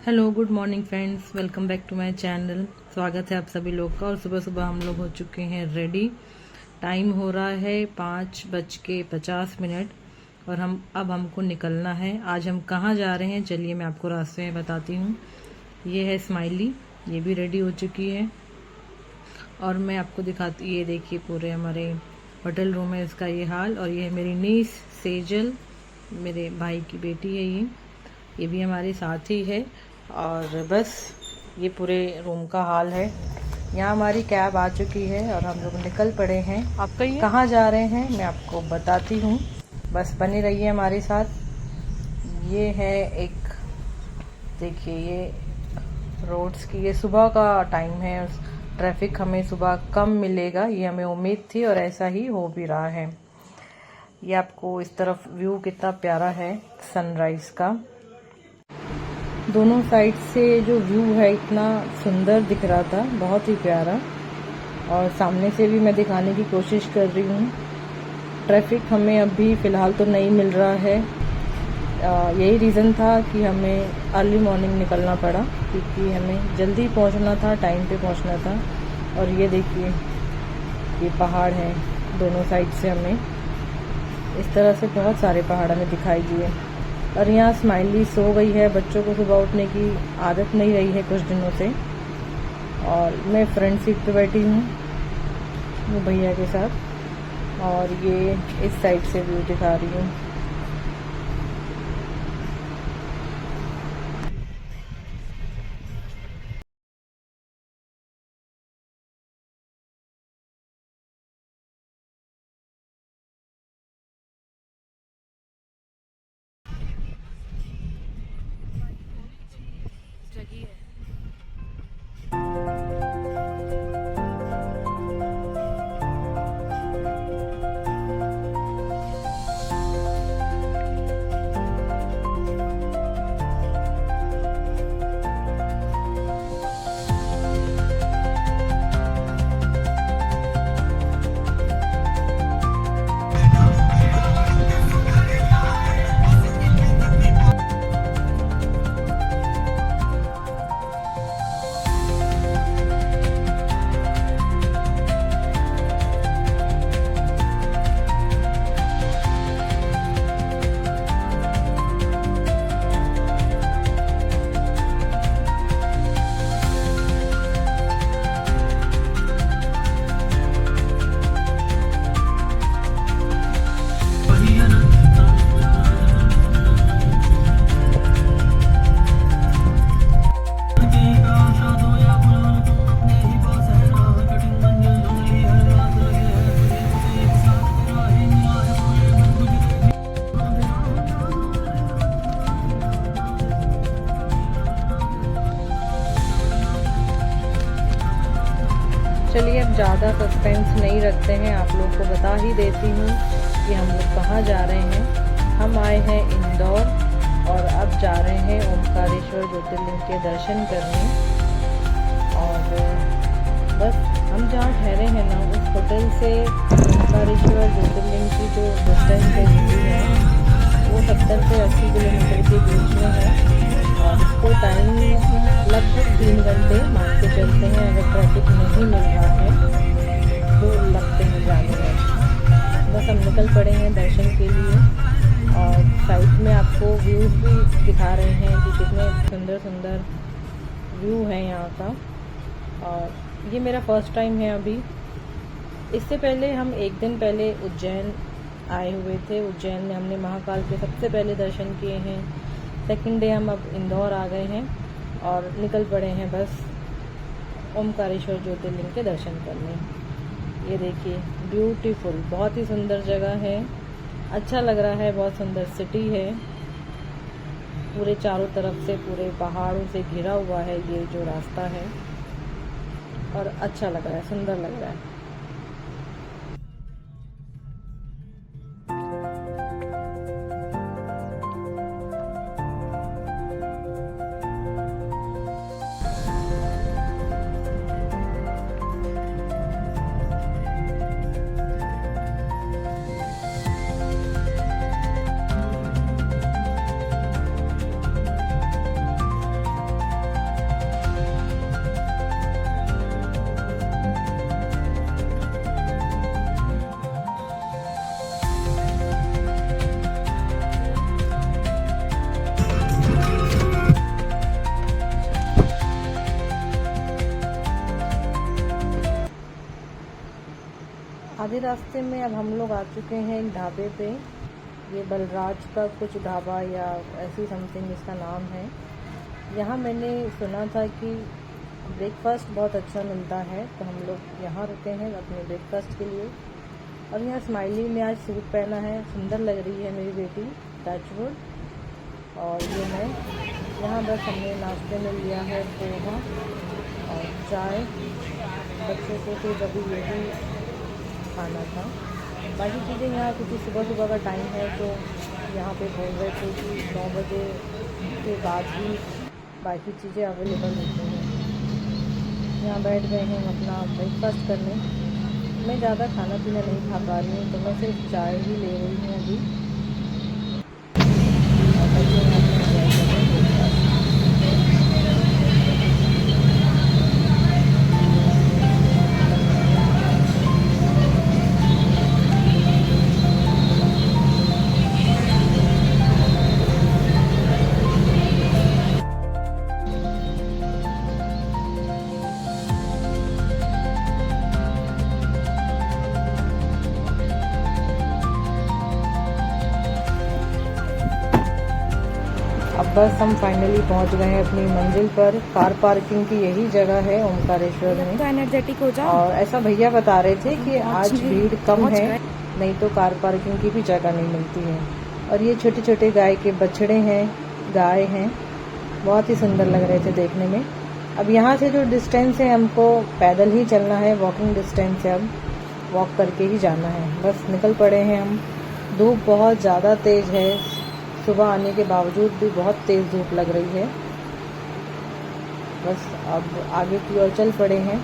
Hello good morning friends, welcome back to my channel. स्वागत है आप सभी लोग का। और सुबह सुबह हम लोग हो चुके हैं रेडी। टाइम हो रहा है 5:50 और अब हमको निकलना है। आज हम कहाँ जा रहे हैं चलिए मैं आपको रास्ते में बताती हूँ। ये है स्माइली, ये भी रेडी हो चुकी है और मैं आपको दिखाती। ये देखिए पूरे हमारे होटल रूम है इसका ये हाल। और ये है मेरी नीस सेजल, मेरे भाई की बेटी है ये भी हमारे साथ ही है। और बस ये पूरे रूम का हाल है। यहाँ हमारी कैब आ चुकी है और हम लोग निकल पड़े हैं। आपका ही है? कहाँ जा रहे हैं मैं आपको बताती हूँ, बस बने रहिए हमारे साथ। ये है एक, देखिए ये रोड्स की, ये सुबह का टाइम है। ट्रैफिक हमें सुबह कम मिलेगा ये हमें उम्मीद थी और ऐसा ही हो भी रहा है। ये आपको इस तरफ व्यू कितना प्यारा है सनराइज का। दोनों साइड से जो व्यू है इतना सुंदर दिख रहा था, बहुत ही प्यारा। और सामने से भी मैं दिखाने की कोशिश कर रही हूँ। ट्रैफिक हमें अभी फ़िलहाल तो नहीं मिल रहा है। यही रीज़न था कि हमें अर्ली मॉर्निंग निकलना पड़ा क्योंकि हमें जल्दी पहुँचना था, टाइम पे पहुँचना था। और ये देखिए ये पहाड़ हैं दोनों साइड से, हमें इस तरह से बहुत सारे पहाड़ हमें दिखाई दिए। और यहाँ स्माइली सो गई है, बच्चों को सुबह उठने की आदत नहीं रही है कुछ दिनों से। और मैं फ्रंट सीट पे बैठी हूँ वो भैया के साथ और ये इस साइड से व्यू दिखा रही हूँ। चलिए अब ज़्यादा सस्पेंस नहीं रखते हैं, आप लोग को बता ही देती हूँ कि हम लोग कहाँ जा रहे हैं। हम आए हैं इंदौर और अब जा रहे हैं ओमकारेश्वर ज्योतिर्लिंग के दर्शन करने। और बस हम जहाँ ठहरे हैं ना उस होटल से ओमकारेश्वर ज्योतिर्लिंग की जो डिस्टेंस है वो 70 से 80 किलोमीटर के बीच में है। और इसको टाइम लगभग 3 घंटे मान के चलते हैं। अगर ट्रैफिक नहीं मिल रहा है तो लगते हैं जाने में। बस हम निकल पड़े हैं दर्शन के लिए। और साइड में आपको व्यूज़ भी दिखा रहे हैं कि कितने सुंदर सुंदर व्यू है यहाँ का। और ये मेरा फर्स्ट टाइम है अभी। इससे पहले हम एक दिन पहले उज्जैन आए हुए थे। उज्जैन में हमने महाकाल के सबसे पहले दर्शन किए हैं। सेकंड डे हम अब इंदौर आ गए हैं और निकल पड़े हैं बस ओमकारेश्वर ज्योतिर्लिंग के दर्शन करने। ये देखिए ब्यूटीफुल, बहुत ही सुंदर जगह है, अच्छा लग रहा है, बहुत सुंदर सिटी है। पूरे चारों तरफ से पूरे पहाड़ों से घिरा हुआ है ये जो रास्ता है और अच्छा लग रहा है, सुंदर लग रहा है। आधे रास्ते में अब हम लोग आ चुके हैं एक ढाबे पे। ये बलराज का कुछ ढाबा या ऐसी समथिंग इसका नाम है। यहाँ मैंने सुना था कि ब्रेकफ़ास्ट बहुत अच्छा मिलता है, तो हम लोग यहाँ रुके हैं अपने ब्रेकफ़ास्ट के लिए। और यहाँ स्माइली ने आज सूट पहना है, सुंदर लग रही है मेरी बेटी टचवुड। और ये मैं यहाँ बस हमने नाश्ते में लिया है पोहा और चाय। बच्चों को तो जब यही खाना था। बाकी चीज़ें यहाँ क्योंकि सुबह सुबह का टाइम है तो यहाँ पे बोल रहे थे कि 9 बजे के बाद ही बाकी चीज़ें अवेलेबल होती हैं। यहाँ बैठ गए हैं हम अपना ब्रेकफास्ट करने। मैं ज़्यादा खाना पीना नहीं खा पा रही हूँ, तो मैं सिर्फ चाय ही ले रही हूँ अभी। और बच्चे अपना enjoy कर रहे हैं ब्रेकफास्ट। अब बस हम फाइनली पहुंच गए हैं अपनी मंजिल पर। कार पार्किंग की यही जगह है ओमकारेश्वर में। तो एनर्जेटिक हो जाओ। और ऐसा भैया बता रहे थे कि आज भीड़ कम पहुंच है, गए। नहीं तो कार पार्किंग की भी जगह नहीं मिलती है। और ये छोटे छोटे गाय के बछड़े हैं, गाय हैं, बहुत ही सुंदर लग रहे थे देखने में। अब यहाँ से जो डिस्टेंस है हमको पैदल ही चलना है, वॉकिंग डिस्टेंस है। अब वॉक करके ही जाना है। बस निकल पड़े हैं हम। धूप बहुत ज़्यादा तेज़ है, सुबह आने के बावजूद भी बहुत तेज़ धूप लग रही है। बस अब आगे की ओर चल पड़े हैं।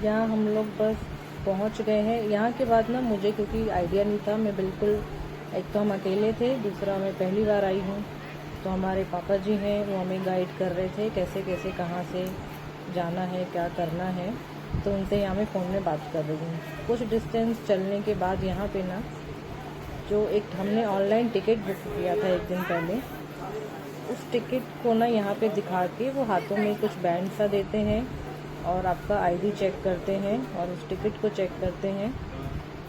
यहाँ हम लोग बस पहुँच गए हैं। यहाँ के बाद ना मुझे क्योंकि आइडिया नहीं था, मैं बिल्कुल, एक तो हम अकेले थे, दूसरा मैं पहली बार आई हूँ, तो हमारे पापा जी हैं वो हमें गाइड कर रहे थे कैसे कैसे कहाँ से जाना है, क्या करना है। तो उनसे यहाँ मैं फ़ोन में बात कर रही हूँ। कुछ डिस्टेंस चलने के बाद यहाँ पे ना जो एक हमने ऑनलाइन टिकट बुक किया था एक दिन पहले, उस टिकट को ना यहाँ पे दिखा के वो हाथों में कुछ बैंड सा देते हैं और आपका आईडी चेक करते हैं और उस टिकट को चेक करते हैं।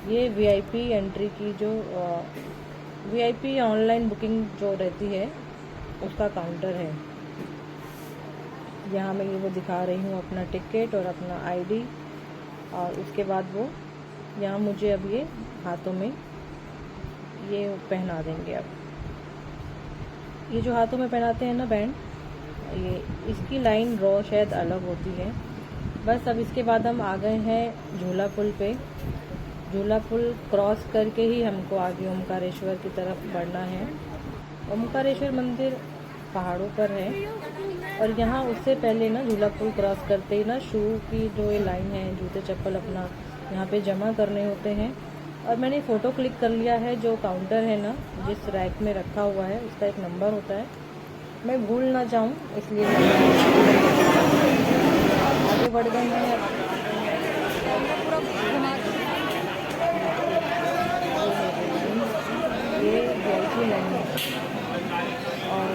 ये वीआईपी एंट्री की जो वीआईपी ऑनलाइन बुकिंग जो रहती है उसका काउंटर है। यहाँ मैं ये वो दिखा रही हूँ अपना टिकट और अपना आईडी, और उसके बाद वो यहाँ मुझे अब ये हाथों में ये पहना देंगे। अब ये जो हाथों में पहनाते हैं ना बैंड, ये इसकी लाइन रो शायद अलग होती है। बस अब इसके बाद हम आ गए हैं झूला पुल पे। झूला पुल क्रॉस करके ही हमको आगे ओमकारेश्वर की तरफ बढ़ना है। ओमकारेश्वर मंदिर पहाड़ों पर है और यहाँ उससे पहले ना झूला पुल क्रॉस करते ही ना शू की जो ये लाइन है, जूते चप्पल अपना यहाँ पे जमा करने होते हैं। और मैंने फ़ोटो क्लिक कर लिया है। जो काउंटर है ना, जिस रैक में रखा हुआ है, उसका एक नंबर होता है, मैं भूल ना जाऊँ इसलिए आगे बढ़ गए हैं। ये वीआईपी लाइन है और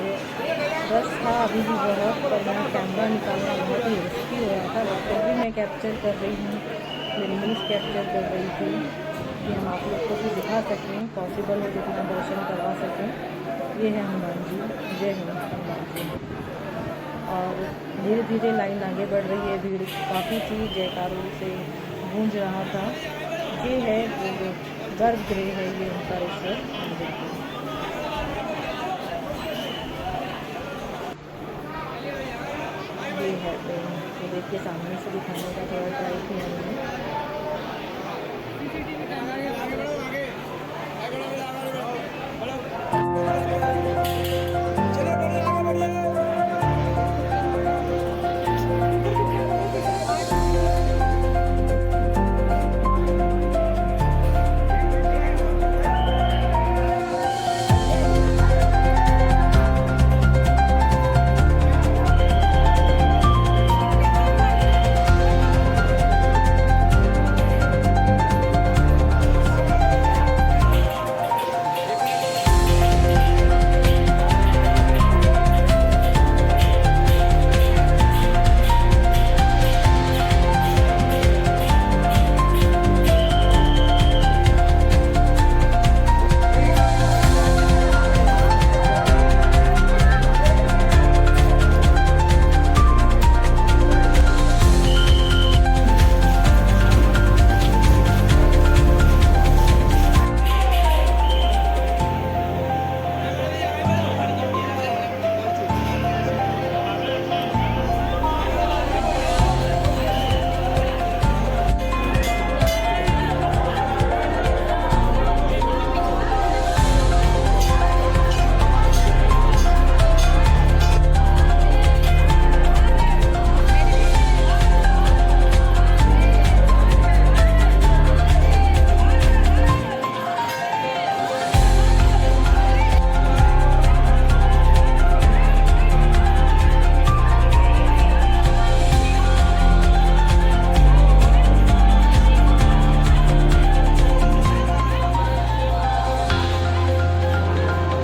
रश था अभी भी बहुत, पर मैं कैमरा निकालना बहुत ही रिस्की हो रहा था, बट फिर भी मैं कैप्चर कर रही हूँ, मेमोरीज कैप्चर कर रही थी कि हम आप लोग को भी दिखा सकें, पॉसिबल हो जितना दर्शन करवा सकें। ये है हनुमान जी, जय हनुमान जी। और धीरे धीरे लाइन आगे बढ़ रही है, भीड़ काफ़ी थी, जयकारों से गूंज रहा था। ये है वो गर्भगृह है, ये ओमकारेश्वर मंदिर की। ये है तो देखिए आपके सामने से दिखाने का थोड़ा ट्राई किया मैंने।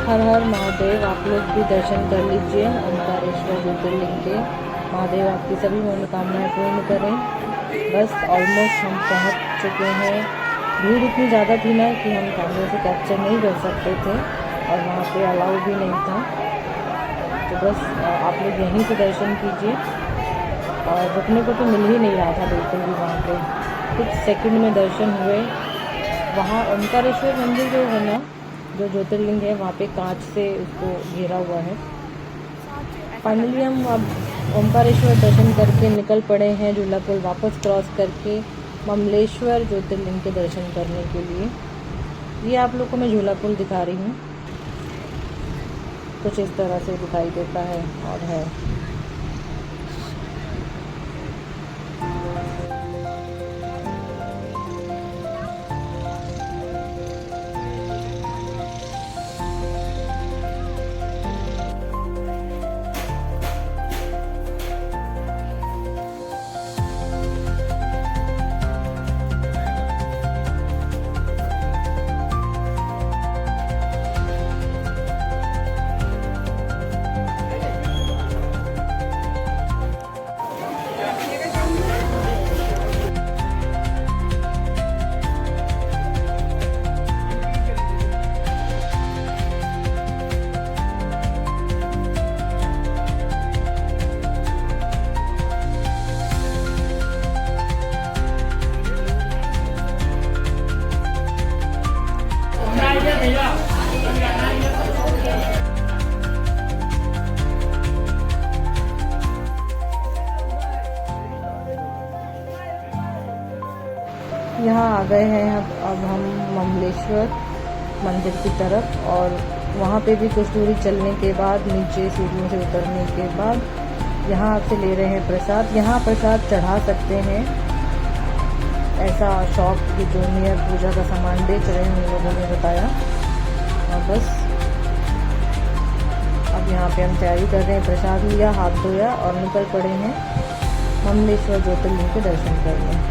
हर हर महादेव। आप लोग भी दर्शन कर लीजिए ओंकारेश्वर ज्योतिर्लिंग के। महादेव आपकी सभी मनोकामनाएं पूर्ण करें। बस ऑलमोस्ट हम पहुंच चुके हैं। भीड़ इतनी ज़्यादा थी ना कि हम कैमरे से कैप्चर नहीं कर सकते थे और वहाँ पे अलाउ भी नहीं था। तो बस आप लोग यहीं से दर्शन कीजिए। और रुकने को तो मिल ही नहीं रहा था बिल्कुल भी वहाँ पे। कुछ सेकंड में दर्शन हुए। वहाँ ओंकारेश्वर मंदिर जो है ना, जो ज्योतिर्लिंग है, वहाँ पे कांच से उसको घेरा हुआ है। फाइनली हम अब ओंकारेश्वर दर्शन करके निकल पड़े हैं झूला पुल वापस क्रॉस करके ममलेश्वर ज्योतिर्लिंग के दर्शन करने के लिए। ये आप लोग को मैं झूला पुल दिखा रही हूँ। कुछ इस तरह से दिखाई देता है और है। यहाँ आ गए हैं अब हम ममलेश्वर मंदिर की तरफ। और वहाँ पे भी कुछ दूरी चलने के बाद नीचे सीढ़ियों से उतरने के बाद यहाँ आपसे ले रहे हैं प्रसाद। यहाँ प्रसाद चढ़ा सकते हैं, ऐसा शॉप की जो नियर पूजा का सामान बेच रहे हैं उन लोगों ने बताया। और बस अब यहाँ पे हम तैयारी कर रहे हैं। प्रसाद लिया, हाथ धोया और निकल पड़े हैं ममलेश्वर ज्योतिर्लिंग के दर्शन करने।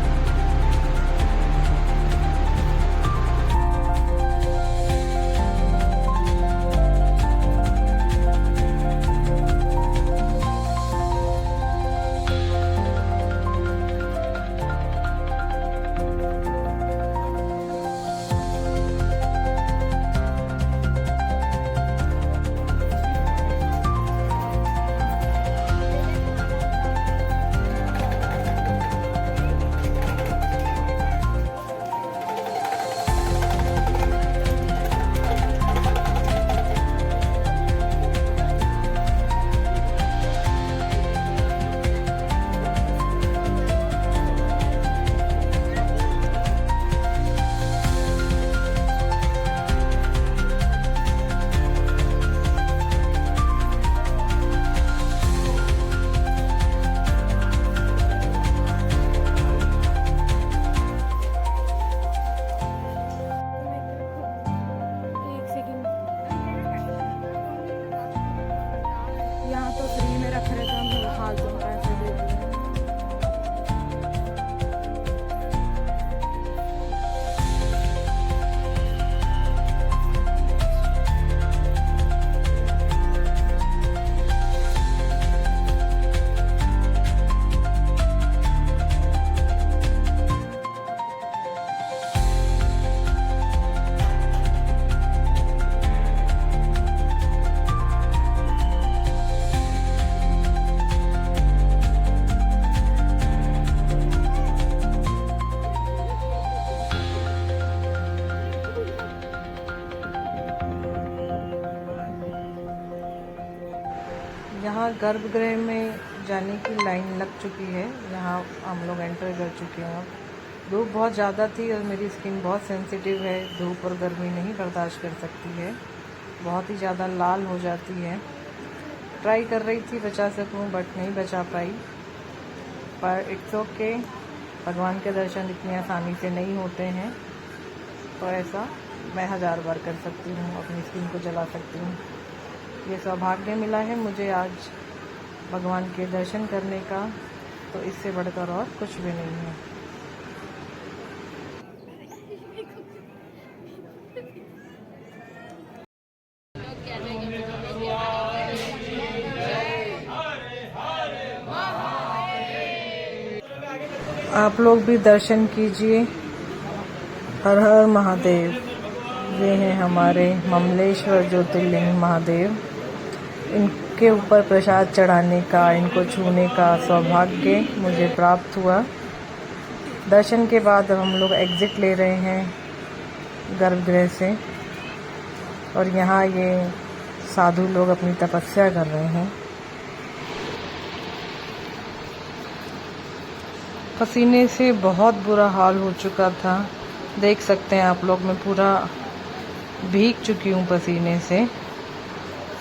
यहाँ गर्भगृह में जाने की लाइन लग चुकी है। यहाँ हम लोग एंटर कर चुके हैं। अब धूप बहुत ज़्यादा थी और मेरी स्किन बहुत सेंसिटिव है, धूप और गर्मी नहीं बर्दाश्त कर सकती है, बहुत ही ज़्यादा लाल हो जाती है। ट्राई कर रही थी बचा सकूं बट नहीं बचा पाई, पर इट्स ओके। भगवान के दर्शन इतनी आसानी से नहीं होते हैं, तो ऐसा मैं 1000 बार कर सकती हूँ, अपनी स्किन को जला सकती हूँ। ये सौभाग्य मिला है मुझे आज भगवान के दर्शन करने का, तो इससे बढ़कर और कुछ भी नहीं है। आप लोग भी दर्शन कीजिए। हर हर महादेव। ये हैं हमारे ममलेश्वर ज्योतिर्लिंग महादेव। इनके ऊपर प्रसाद चढ़ाने का, इनको छूने का सौभाग्य मुझे प्राप्त हुआ। दर्शन के बाद अब हम लोग एग्जिट ले रहे हैं गर्भगृह से, और यहाँ ये साधु लोग अपनी तपस्या कर रहे हैं। पसीने से बहुत बुरा हाल हो चुका था, देख सकते हैं आप लोग, मैं पूरा भीग चुकी हूँ पसीने से।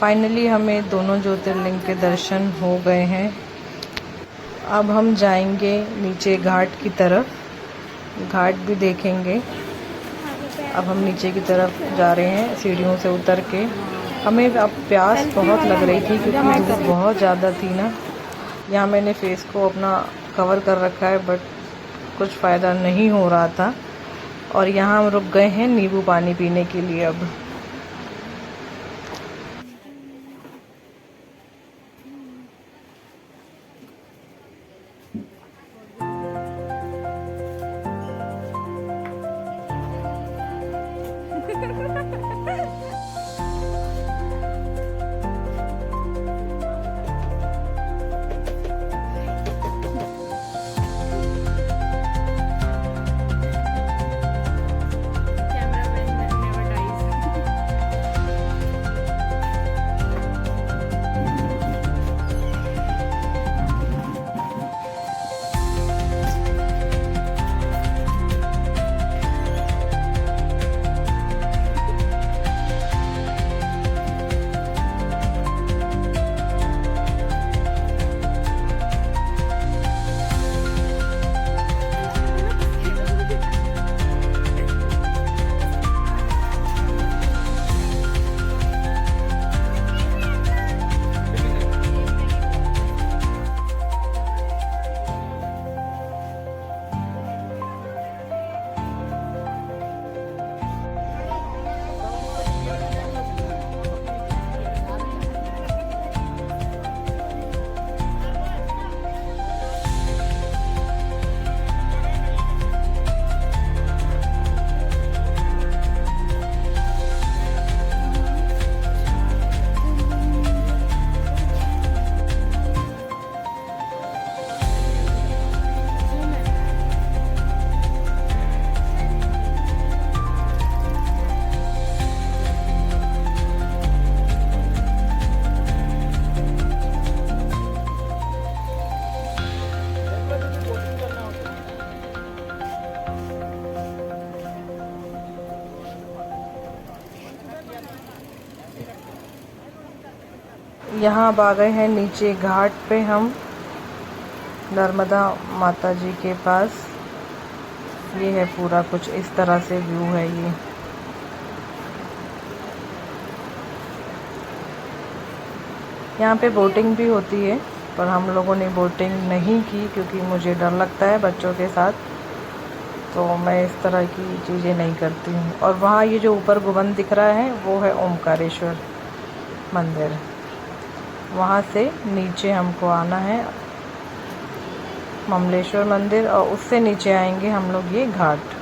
फाइनली हमें दोनों ज्योतिर्लिंग के दर्शन हो गए हैं। अब हम जाएंगे नीचे घाट की तरफ, घाट भी देखेंगे। अब हम नीचे की तरफ जा रहे हैं सीढ़ियों से उतर के। हमें अब प्यास बहुत लग रही थी क्योंकि धूप बहुत ज़्यादा थी ना। यहाँ मैंने फेस को अपना कवर कर रखा है बट कुछ फ़ायदा नहीं हो रहा था, और यहाँ हम रुक गए हैं नींबू पानी पीने के लिए। अब यहाँ अब आ गए हैं नीचे घाट पे हम, नर्मदा माता जी के पास। ये है पूरा कुछ इस तरह से व्यू है ये। यहाँ पे बोटिंग भी होती है, पर हम लोगों ने बोटिंग नहीं की क्योंकि मुझे डर लगता है बच्चों के साथ, तो मैं इस तरह की चीज़ें नहीं करती हूँ। और वहाँ ये जो ऊपर गुंबद दिख रहा है वो है ओमकारेश्वर मंदिर। वहाँ से नीचे हमको आना है ममलेश्वर मंदिर, और उससे नीचे आएंगे हम लोग ये घाट।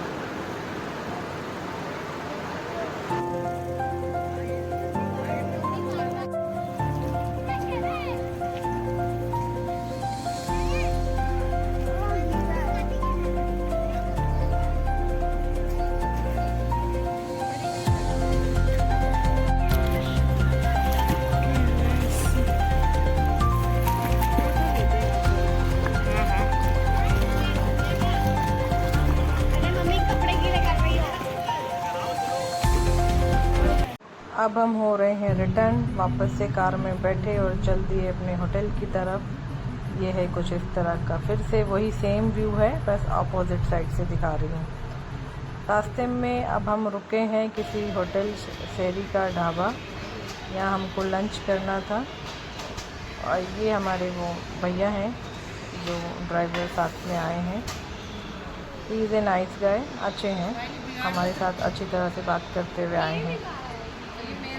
अब हम हो रहे हैं रिटर्न, वापस से कार में बैठे और चल दिए अपने होटल की तरफ। ये है कुछ इस तरह का, फिर से वही सेम व्यू है, बस अपोजिट साइड से दिखा रही हूँ। रास्ते में अब हम रुके हैं किसी होटल शेरी का ढाबा, यहाँ हमको लंच करना था। और ये हमारे वो भैया हैं जो ड्राइवर साथ में आए हैं। He is a nice guy, अच्छे हैं, हमारे साथ अच्छी तरह से बात करते हुए आए हैं।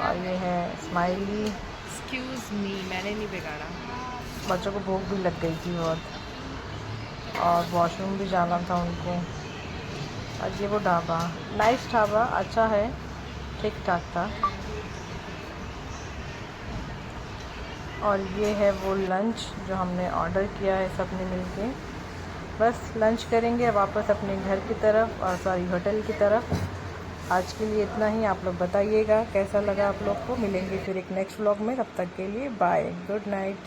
और ये है स्माइली। एक्सक्यूज़ मी, मैंने नहीं बिगाड़ा। बच्चों को भूख भी लग गई थी बहुत, और वॉशरूम भी जाना था उनको। और ये वो ढाबा, नाइस ढाबा, अच्छा है, ठीक ठाक था। और ये है वो लंच जो हमने ऑर्डर किया है सब ने मिलके। बस लंच करेंगे वापस अपने घर की तरफ, और सॉरी होटल की तरफ। आज के लिए इतना ही। आप लोग बताइएगा कैसा लगा आप लोग को। मिलेंगे फिर एक नेक्स्ट व्लॉग में, तब तक के लिए बाय, गुड नाइट।